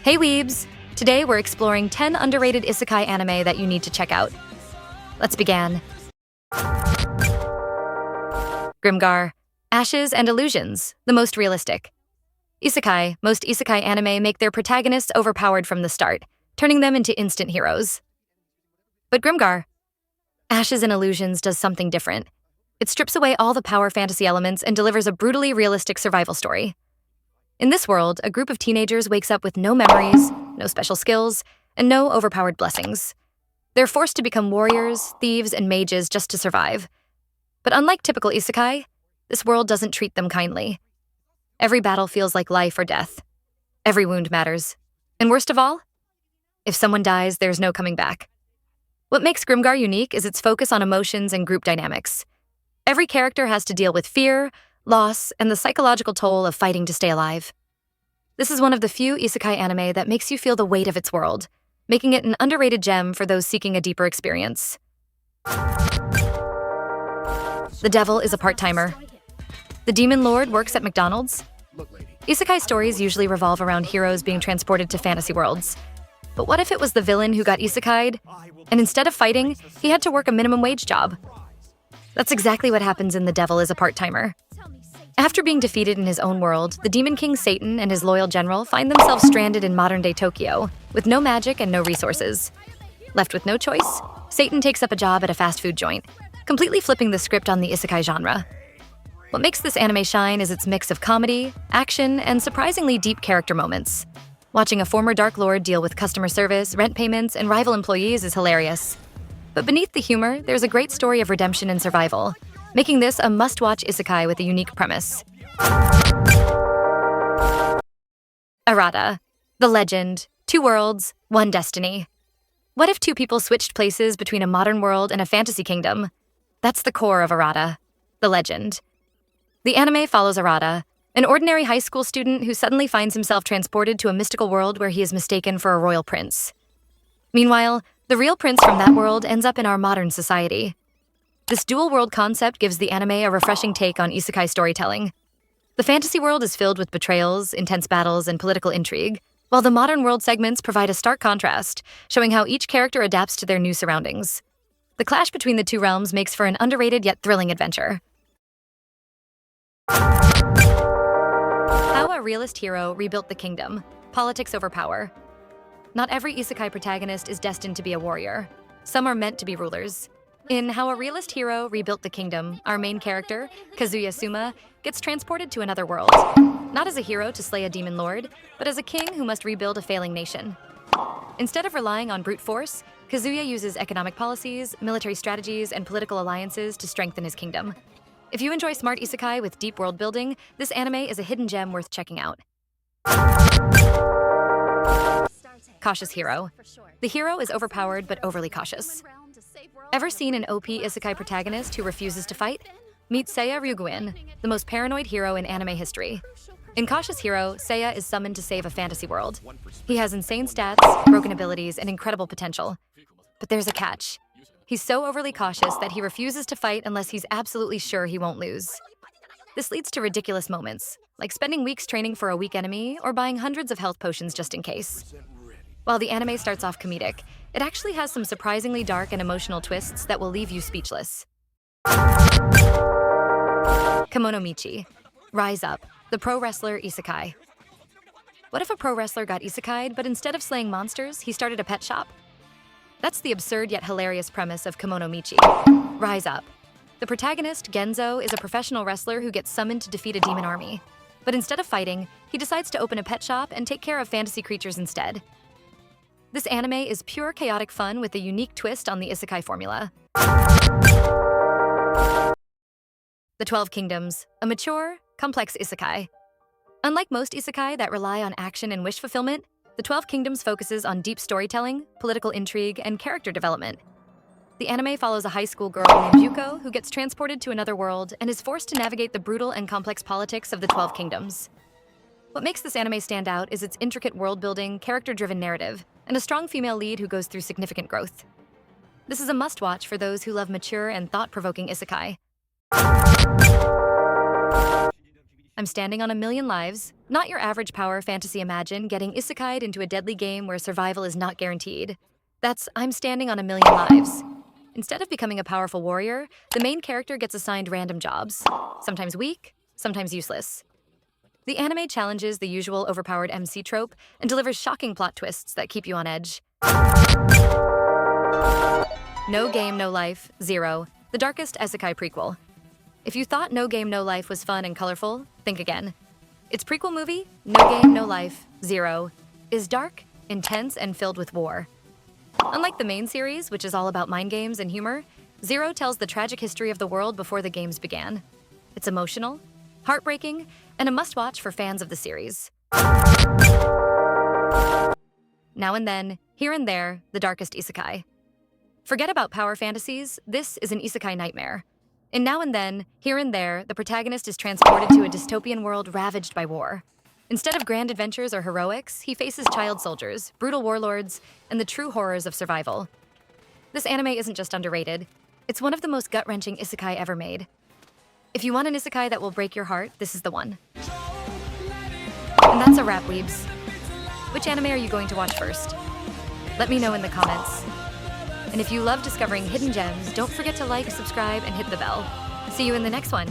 Hey weebs! Today we're exploring 10 underrated isekai anime that you need to check out. Let's begin. Grimgar, Ashes and Illusions, the most realistic. Isekai, most isekai anime make their protagonists overpowered from the start, turning them into instant heroes. But Grimgar, Ashes and Illusions does something different. It strips away all the power fantasy elements and delivers a brutally realistic survival story. In this world, a group of teenagers wakes up with no memories, no special skills, and no overpowered blessings. They're forced to become warriors, thieves, and mages just to survive. But unlike typical isekai, this world doesn't treat them kindly. Every battle feels like life or death. Every wound matters. And worst of all, if someone dies, there's no coming back. What makes Grimgar unique is its focus on emotions and group dynamics. Every character has to deal with fear, loss, and the psychological toll of fighting to stay alive. This is one of the few isekai anime that makes you feel the weight of its world, making it an underrated gem for those seeking a deeper experience. The devil is a part-timer. The demon lord works at McDonald's. Isekai stories usually revolve around heroes being transported to fantasy worlds. But what if it was the villain who got isekai'd, and instead of fighting, he had to work a minimum wage job? That's exactly what happens in The Devil is a Part-Timer. After being defeated in his own world, the Demon King Satan and his loyal general find themselves stranded in modern-day Tokyo, with no magic and no resources. Left with no choice, Satan takes up a job at a fast food joint, completely flipping the script on the isekai genre. What makes this anime shine is its mix of comedy, action, and surprisingly deep character moments. Watching a former Dark Lord deal with customer service, rent payments, and rival employees is hilarious. But beneath the humor, there's a great story of redemption and survival, making this a must-watch isekai with a unique premise. Arata, the legend, two worlds, one destiny. What if two people switched places between a modern world and a fantasy kingdom? That's the core of Arata, the legend. The anime follows Arata, an ordinary high school student who suddenly finds himself transported to a mystical world where he is mistaken for a royal prince. Meanwhile, the real prince from that world ends up in our modern society. This dual-world concept gives the anime a refreshing take on isekai storytelling. The fantasy world is filled with betrayals, intense battles, and political intrigue, while the modern world segments provide a stark contrast, showing how each character adapts to their new surroundings. The clash between the two realms makes for an underrated yet thrilling adventure. How a realist hero rebuilt the kingdom. Politics over power. Not every isekai protagonist is destined to be a warrior. Some are meant to be rulers. In How a Realist Hero Rebuilt the Kingdom, our main character, Kazuya Suma, gets transported to another world. Not as a hero to slay a demon lord, but as a king who must rebuild a failing nation. Instead of relying on brute force, Kazuya uses economic policies, military strategies, and political alliances to strengthen his kingdom. If you enjoy smart isekai with deep world building, this anime is a hidden gem worth checking out. Cautious hero. The hero is overpowered but overly cautious. Ever seen an OP isekai protagonist who refuses to fight? Meet Seiya Ryuguin, the most paranoid hero in anime history. In Cautious Hero, Seiya is summoned to save a fantasy world. He has insane stats, broken abilities, and incredible potential. But there's a catch. He's so overly cautious that he refuses to fight unless he's absolutely sure he won't lose. This leads to ridiculous moments, like spending weeks training for a weak enemy or buying hundreds of health potions just in case. While the anime starts off comedic, it actually has some surprisingly dark and emotional twists that will leave you speechless. Kemono Michi, Rise Up, the pro wrestler isekai. What if a pro wrestler got isekai'd, but instead of slaying monsters, he started a pet shop? That's the absurd yet hilarious premise of Kemono Michi. Rise Up. The protagonist, Genzo, is a professional wrestler who gets summoned to defeat a demon army. But instead of fighting, he decides to open a pet shop and take care of fantasy creatures instead. This anime is pure chaotic fun with a unique twist on the isekai formula. The 12 Kingdoms, a mature, complex isekai. Unlike most isekai that rely on action and wish fulfillment, the 12 Kingdoms focuses on deep storytelling, political intrigue, and character development. The anime follows a high school girl named Yuko who gets transported to another world and is forced to navigate the brutal and complex politics of the 12 Kingdoms. What makes this anime stand out is its intricate world-building, character-driven narrative, and a strong female lead who goes through significant growth. This is a must-watch for those who love mature and thought-provoking isekai. I'm standing on a million lives, not your average power fantasy imagine getting isekai'd into a deadly game where survival is not guaranteed. That's I'm standing on a million lives. Instead of becoming a powerful warrior, the main character gets assigned random jobs, sometimes weak, sometimes useless. The anime challenges the usual overpowered MC trope and delivers shocking plot twists that keep you on edge. No Game, No Life, Zero, the darkest isekai prequel. If you thought No Game, No Life was fun and colorful, think again. Its prequel movie, No Game, No Life, Zero, is dark, intense, and filled with war. Unlike the main series, which is all about mind games and humor, Zero tells the tragic history of the world before the games began. It's emotional, heartbreaking, and a must-watch for fans of the series. Now and then, here and there, the darkest isekai. Forget about power fantasies, this is an isekai nightmare. In Now and Then, here and there, the protagonist is transported to a dystopian world ravaged by war. Instead of grand adventures or heroics, he faces child soldiers, brutal warlords, and the true horrors of survival. This anime isn't just underrated, it's one of the most gut-wrenching isekai ever made. If you want an isekai that will break your heart, this is the one. And that's a wrap, weebs. Which anime are you going to watch first? Let me know in the comments. And if you love discovering hidden gems, don't forget to like, subscribe, and hit the bell. See you in the next one.